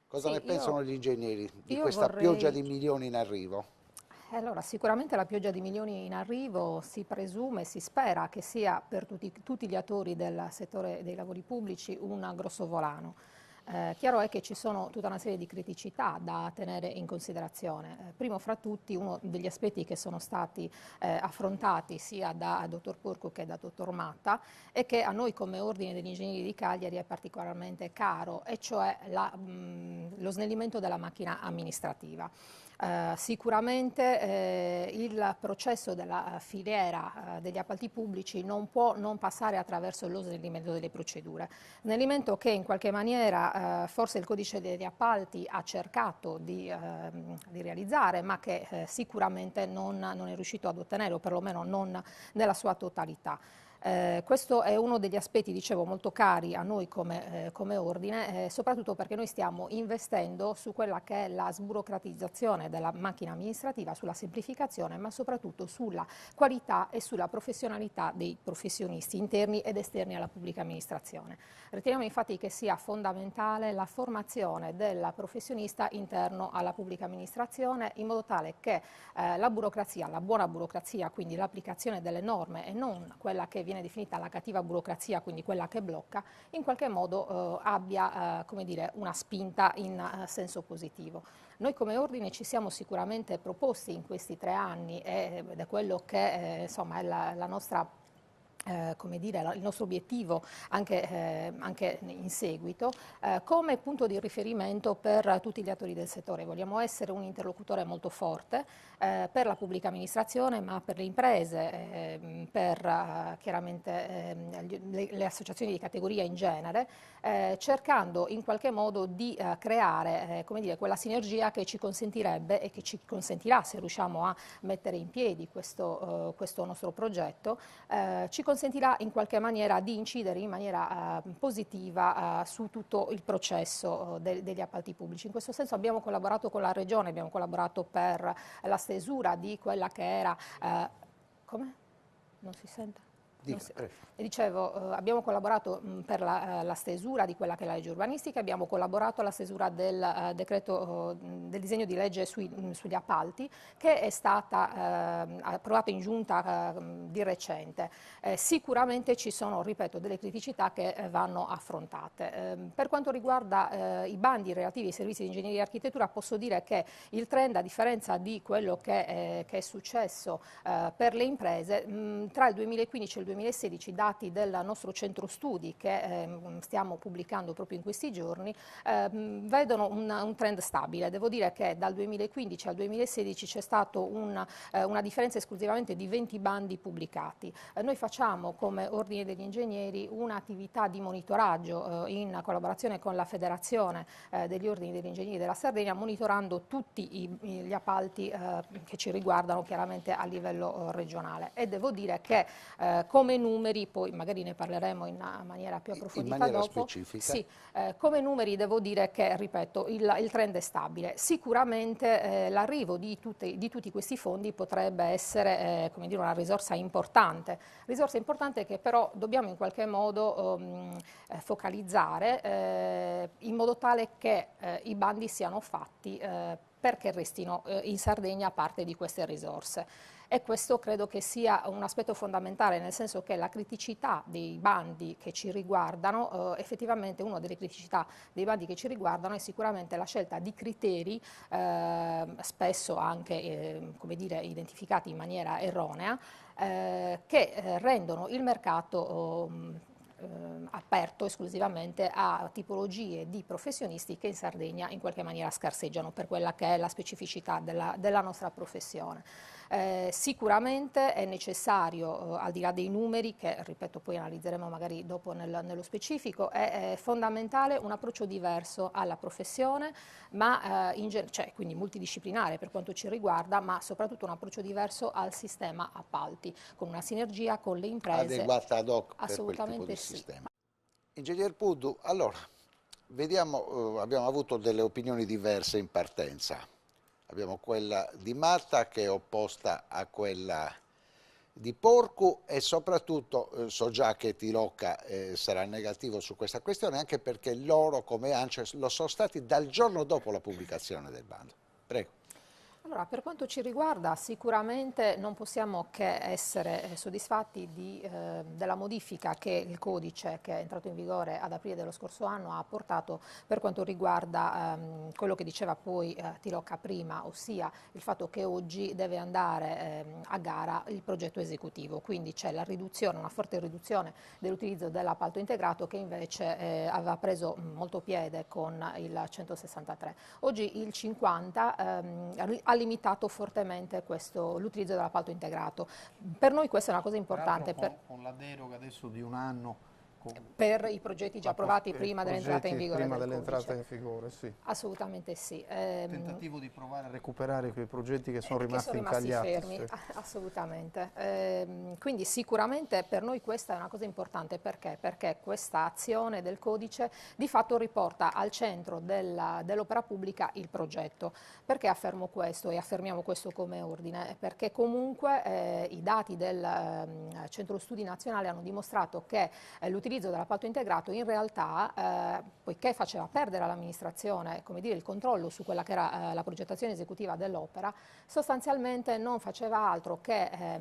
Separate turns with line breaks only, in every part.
Cosa ne
Sì,
pensano gli ingegneri di
io
questa pioggia di
vorrei.
milioni in arrivo?
Allora, sicuramente la pioggia di milioni in arrivo si presume, si spera che sia per tutti gli attori del settore dei lavori pubblici un grosso volano. Chiaro è che ci sono tutta una serie di criticità da tenere in considerazione. Primo fra tutti, uno degli aspetti che sono stati affrontati sia da dottor Porco che da dottor Matta e che a noi come Ordine degli Ingegneri di Cagliari è particolarmente caro, e cioè lo snellimento della macchina amministrativa. Sicuramente il processo della filiera degli appalti pubblici non può non passare attraverso lo snellimento delle procedure. Snellimento che in qualche maniera forse il codice degli appalti ha cercato di realizzare, ma che sicuramente non è riuscito ad ottenere, o perlomeno non nella sua totalità. Questo è uno degli aspetti, dicevo, molto cari a noi come ordine, soprattutto perché noi stiamo investendo su quella che è la sburocratizzazione della macchina amministrativa, sulla semplificazione, ma soprattutto sulla qualità e sulla professionalità dei professionisti interni ed esterni alla pubblica amministrazione. Riteniamo infatti che sia fondamentale la formazione del professionista interno alla pubblica amministrazione, in modo tale che la burocrazia, la buona burocrazia, quindi l'applicazione delle norme e non quella che viene definita la cattiva burocrazia, quindi quella che blocca, in qualche modo abbia come dire, una spinta in senso positivo. Noi come ordine ci siamo sicuramente proposti in questi 3 anni, ed è quello che insomma, è la nostra come dire, il nostro obiettivo anche in seguito, come punto di riferimento per tutti gli attori del settore. Vogliamo essere un interlocutore molto forte per la pubblica amministrazione, ma per le imprese, per chiaramente le associazioni di categoria in genere, cercando in qualche modo di creare come dire, quella sinergia che ci consentirebbe e che ci consentirà, se riusciamo a mettere in piedi questo nostro progetto, ci consentirà in qualche maniera di incidere in maniera positiva su tutto il processo degli appalti pubblici. In questo senso abbiamo collaborato con la Regione, abbiamo collaborato per la stesura di quella che era. Come? Non si sente? Non
Dica,
si-
prego.
Dicevo, abbiamo collaborato per la stesura di quella che è la legge urbanistica, abbiamo collaborato alla stesura del del disegno di legge sugli appalti, che è stata approvata in giunta di recente. Sicuramente ci sono, ripeto, delle criticità che vanno affrontate. Per quanto riguarda i bandi relativi ai servizi di ingegneria e architettura, posso dire che il trend, a differenza di quello che è successo per le imprese, tra il 2015 e il 2016, dati del nostro centro studi che stiamo pubblicando proprio in questi giorni, vedono un trend stabile. Devo dire che dal 2015 al 2016 c'è stata una differenza esclusivamente di 20 bandi pubblicati. Noi facciamo come Ordine degli Ingegneri un'attività di monitoraggio in collaborazione con la Federazione degli Ordini degli Ingegneri della Sardegna, monitorando tutti gli appalti che ci riguardano chiaramente a livello regionale, e devo dire che come numeri, poi magari ne parleremo in una maniera più
In
approfondita
maniera
dopo,
specifica?
sì, come numeri devo dire che, ripeto, il trend è stabile. Sicuramente l'arrivo di tutti questi fondi potrebbe essere come dire, una risorsa importante che però dobbiamo in qualche modo focalizzare in modo tale che i bandi siano fatti perché restino in Sardegna parte di queste risorse. E questo credo che sia un aspetto fondamentale, nel senso che la criticità dei bandi che ci riguardano, effettivamente una delle criticità dei bandi che ci riguardano è sicuramente la scelta di criteri, spesso anche come dire, identificati in maniera erronea, che rendono il mercato aperto esclusivamente a tipologie di professionisti che in Sardegna in qualche maniera scarseggiano per quella che è la specificità della nostra professione. Sicuramente è necessario, al di là dei numeri, che ripeto poi analizzeremo magari dopo nello specifico, è fondamentale un approccio diverso alla professione, ma cioè, quindi multidisciplinare per quanto ci riguarda, ma soprattutto un approccio diverso al sistema appalti, con una sinergia con le imprese.
Adeguata ad hoc per quel tipo
Assolutamente
di
sì.
sistema. Ingegner Puddu, allora, vediamo, abbiamo avuto delle opinioni diverse in partenza. Abbiamo quella di Matta che è opposta a quella di Porcu e soprattutto so già che Tilocca sarà negativo su questa questione, anche perché loro come ANCE lo sono stati dal giorno dopo la pubblicazione del bando. Prego.
Allora, per quanto ci riguarda, sicuramente non possiamo che essere soddisfatti della modifica che il codice, che è entrato in vigore ad aprile dello scorso anno, ha apportato per quanto riguarda quello che diceva poi Tilocca prima, ossia il fatto che oggi deve andare a gara il progetto esecutivo, quindi c'è la riduzione, una forte riduzione dell'utilizzo dell'appalto integrato che invece aveva preso molto piede con il 163. Oggi il 50 ha limitato fortemente l'utilizzo dell'appalto integrato. Per noi questa è una cosa importante.
Con la deroga adesso di un anno
per i progetti già approvati prima dell'entrata in vigore
prima
del
dell'entrata
codice.
in vigore, sì.
Assolutamente sì.
Tentativo di provare a recuperare quei progetti che sono rimasti
incagliati.
fermi, sì.
Assolutamente. Quindi sicuramente per noi questa è una cosa importante. Perché? Perché questa azione del codice di fatto riporta al centro dell'opera pubblica il progetto. Perché affermo questo e affermiamo questo come ordine? Perché comunque i dati del Centro Studi Nazionale hanno dimostrato che l'utilizzo dell'appalto integrato in realtà, poiché faceva perdere all'amministrazione, come dire, il controllo su quella che era la progettazione esecutiva dell'opera, sostanzialmente non faceva altro che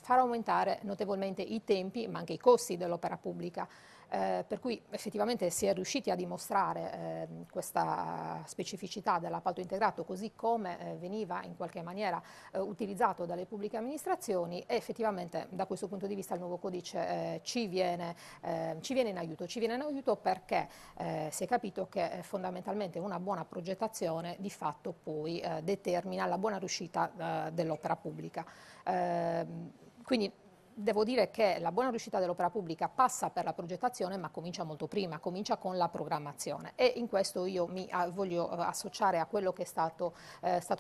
far aumentare notevolmente i tempi, ma anche i costi dell'opera pubblica. Per cui effettivamente si è riusciti a dimostrare questa specificità dell'appalto integrato così come veniva in qualche maniera utilizzato dalle pubbliche amministrazioni e effettivamente da questo punto di vista il nuovo codice ci viene in aiuto. Ci viene in aiuto perché si è capito che fondamentalmente una buona progettazione di fatto poi determina la buona riuscita dell'opera pubblica. Quindi devo dire che la buona riuscita dell'opera pubblica passa per la progettazione, ma comincia molto prima, comincia con la programmazione e in questo io mi voglio associare a quello che è stato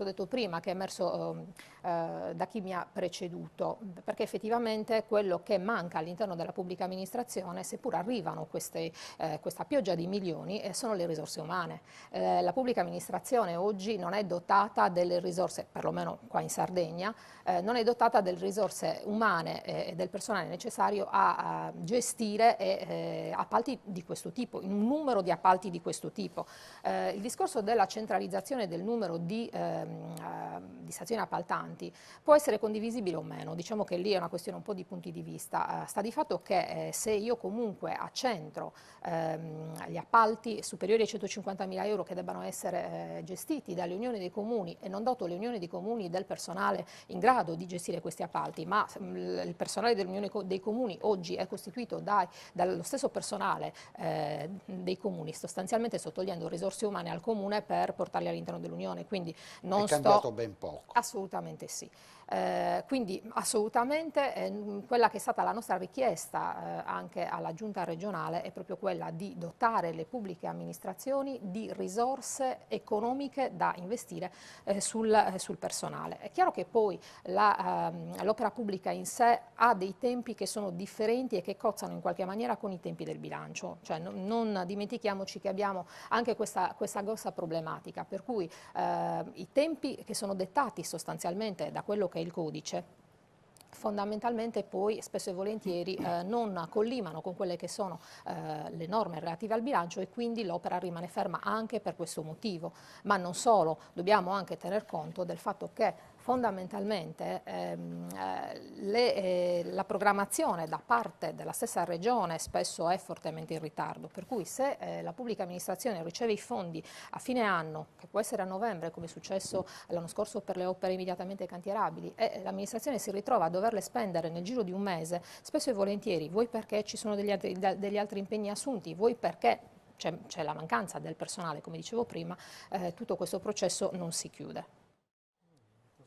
detto prima, che è emerso da chi mi ha preceduto, perché effettivamente quello che manca all'interno della pubblica amministrazione, seppur arrivano questa pioggia di milioni, sono le risorse umane. La pubblica amministrazione oggi non è dotata delle risorse, perlomeno qua in Sardegna, non è dotata delle risorse umane e del personale necessario a gestire appalti di questo tipo, un numero di appalti di questo tipo. Il discorso della centralizzazione del numero di stazioni appaltanti può essere condivisibile o meno, diciamo che lì è una questione un po' di punti di vista. Sta di fatto che se io comunque accentro gli appalti superiori ai 150.000 euro che debbano essere gestiti dalle unioni dei comuni e non doto le unioni dei comuni del personale in grado di gestire questi appalti, ma il personale dell'Unione dei Comuni oggi è costituito dallo stesso personale dei comuni, sostanzialmente sto togliendo risorse umane al comune per portarle all'interno dell'Unione, quindi non
è cambiato ben poco.
Assolutamente sì. Quindi assolutamente quella che è stata la nostra richiesta anche alla Giunta regionale è proprio quella di dotare le pubbliche amministrazioni di risorse economiche da investire sul personale. È chiaro che poi l'opera pubblica in sé ha dei tempi che sono differenti e che cozzano in qualche maniera con i tempi del bilancio, cioè non dimentichiamoci che abbiamo anche questa grossa problematica, per cui i tempi che sono dettati sostanzialmente da quello che è il codice fondamentalmente poi spesso e volentieri non collimano con quelle che sono le norme relative al bilancio e quindi l'opera rimane ferma anche per questo motivo. Ma non solo, dobbiamo anche tener conto del fatto che fondamentalmente la programmazione da parte della stessa regione spesso è fortemente in ritardo, per cui se la pubblica amministrazione riceve i fondi a fine anno, che può essere a novembre come è successo l'anno scorso per le opere immediatamente cantierabili, e l'amministrazione si ritrova a doverle spendere nel giro di un mese, spesso e volentieri, vuoi perché ci sono degli altri impegni assunti, vuoi perché c'è la mancanza del personale, come dicevo prima, tutto questo processo non si chiude.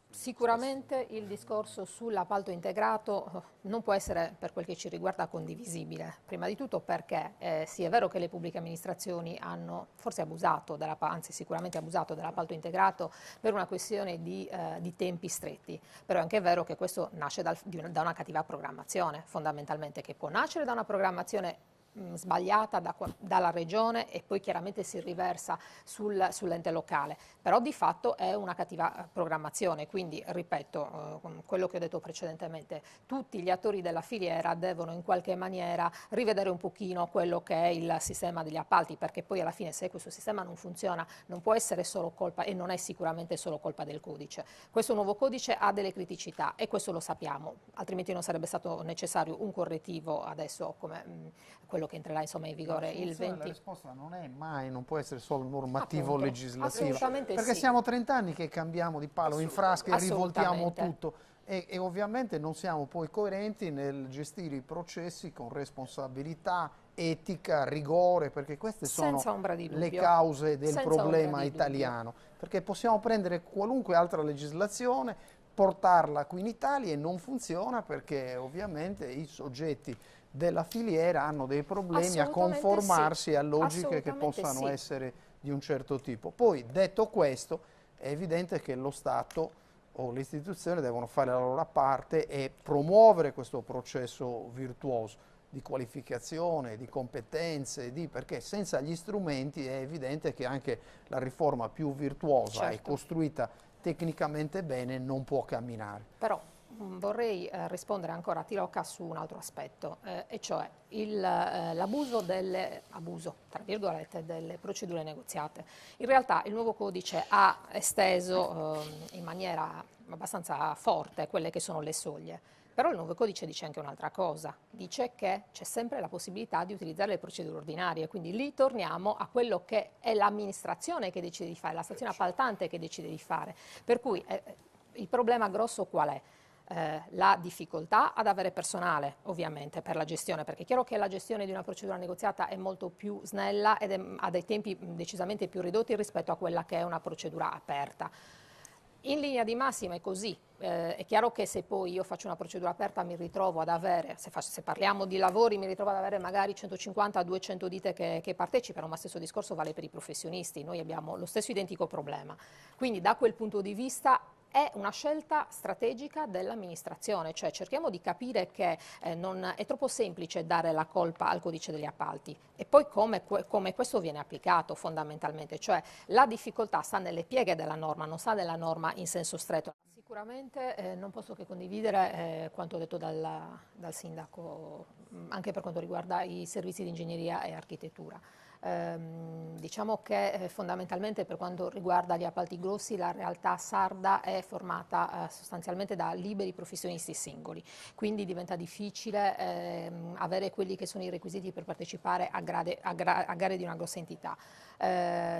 Sicuramente il discorso sull'appalto integrato non può essere, per quel che ci riguarda, condivisibile. Prima di tutto perché sì, è vero che le pubbliche amministrazioni hanno forse abusato, anzi sicuramente abusato dell'appalto integrato per una questione di tempi stretti, però è anche vero che questo nasce da una cattiva programmazione, fondamentalmente, che può nascere da una programmazione sbagliata dalla regione e poi chiaramente si riversa sull'ente locale, però di fatto è una cattiva programmazione, quindi ripeto quello che ho detto precedentemente, tutti gli attori della filiera devono in qualche maniera rivedere un pochino quello che è il sistema degli appalti, perché poi alla fine se questo sistema non funziona non può essere solo colpa e non è sicuramente solo colpa del codice. Questo nuovo codice ha delle criticità e questo lo sappiamo, altrimenti non sarebbe stato necessario un correttivo adesso come quello che entrerà insomma in vigore il 20.
La risposta non è mai, non può essere solo normativo o
Appunto,
legislativa,
assolutamente
perché
sì.
siamo 30 anni che cambiamo di palo in frasca e rivoltiamo
Assolutamente.
tutto e ovviamente non siamo poi coerenti nel gestire i processi con responsabilità, etica, rigore, perché queste sono
Senza ombra di
le
dubbio.
cause del
Senza ombra
problema
di dubbio.
italiano, perché possiamo prendere qualunque altra legislazione, portarla qui in Italia e non funziona perché ovviamente i soggetti della filiera hanno dei problemi a
Assolutamente
conformarsi
sì.
a logiche che
Assolutamente
possano
sì.
essere di un certo tipo. Poi, detto questo, è evidente che lo Stato o le istituzioni devono fare la loro parte e promuovere questo processo virtuoso di qualificazione, di competenze, perché senza gli strumenti è evidente che anche la riforma più virtuosa e
Certo.
costruita tecnicamente bene non può camminare.
Però vorrei rispondere ancora a Tirocca su un altro aspetto, e cioè l'abuso abuso, tra virgolette, delle procedure negoziate. In realtà il nuovo codice ha esteso in maniera abbastanza forte quelle che sono le soglie. Però il nuovo codice dice anche un'altra cosa, dice che c'è sempre la possibilità di utilizzare le procedure ordinarie, quindi lì torniamo a quello che è l'amministrazione che decide di fare, la stazione appaltante che decide di fare. Per cui il problema grosso qual è? La difficoltà ad avere personale, ovviamente, per la gestione, perché è chiaro che la gestione di una procedura negoziata è molto più snella ed ha dei tempi decisamente più ridotti rispetto a quella che è una procedura aperta. In linea di massima è così, è chiaro che se poi io faccio una procedura aperta mi ritrovo ad avere, se parliamo di lavori, mi ritrovo ad avere magari 150-200 ditte che partecipano, ma stesso discorso vale per i professionisti, noi abbiamo lo stesso identico problema. Quindi da quel punto di vista è una scelta strategica dell'amministrazione, cioè cerchiamo di capire che non è troppo semplice dare la colpa al codice degli appalti e poi come questo viene applicato fondamentalmente, cioè la difficoltà sta nelle pieghe della norma, non sta nella norma in senso stretto. Sicuramente non posso che condividere quanto detto dal sindaco, anche per quanto riguarda i servizi di ingegneria e architettura. Diciamo che fondamentalmente per quanto riguarda gli appalti grossi la realtà sarda è formata sostanzialmente da liberi professionisti singoli, quindi diventa difficile avere quelli che sono i requisiti per partecipare a gare di una grossa entità.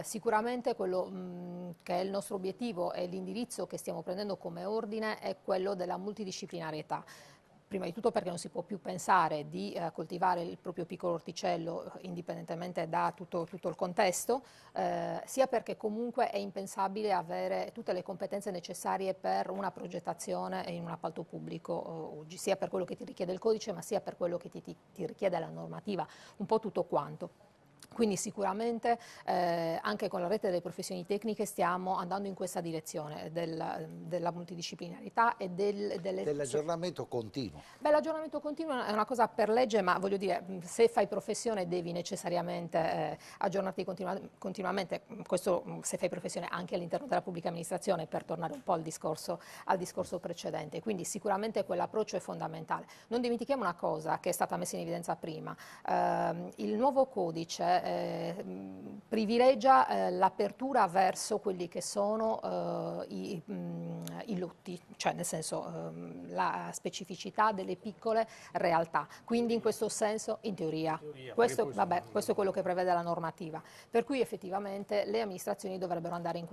Sicuramente quello che è il nostro obiettivo e l'indirizzo che stiamo prendendo come ordine è quello della multidisciplinarietà. Prima di tutto perché non si può più pensare di coltivare il proprio piccolo orticello indipendentemente da tutto il contesto, sia perché comunque è impensabile avere tutte le competenze necessarie per una progettazione in un appalto pubblico oggi, sia per quello che ti richiede il codice, ma sia per quello che ti richiede la normativa, un po' tutto quanto. Quindi sicuramente anche con la rete delle professioni tecniche stiamo andando in questa direzione della multidisciplinarità e
dell'aggiornamento continuo.
Beh, l'aggiornamento continuo è una cosa per legge, ma voglio dire, se fai professione devi necessariamente aggiornarti continuamente, questo se fai professione anche all'interno della pubblica amministrazione, per tornare un po' al discorso precedente, quindi sicuramente quell'approccio è fondamentale. Non dimentichiamo una cosa che è stata messa in evidenza prima, il nuovo codice privilegia l'apertura verso quelli che sono i lotti, cioè nel senso la specificità delle piccole realtà. Quindi in questo senso, in teoria, questo è quello che prevede la normativa. Per cui effettivamente le amministrazioni dovrebbero andare in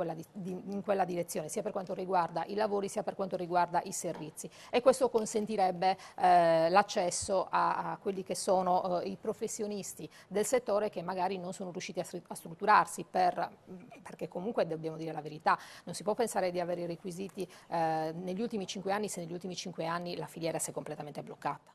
quella direzione, sia per quanto riguarda i lavori, sia per quanto riguarda i servizi. E questo consentirebbe l'accesso a quelli che sono i professionisti del settore che magari non sono riusciti a strutturarsi perché comunque dobbiamo dire la verità, non si può pensare di avere i requisiti negli ultimi 5 anni se negli ultimi 5 anni la filiera si è completamente bloccata.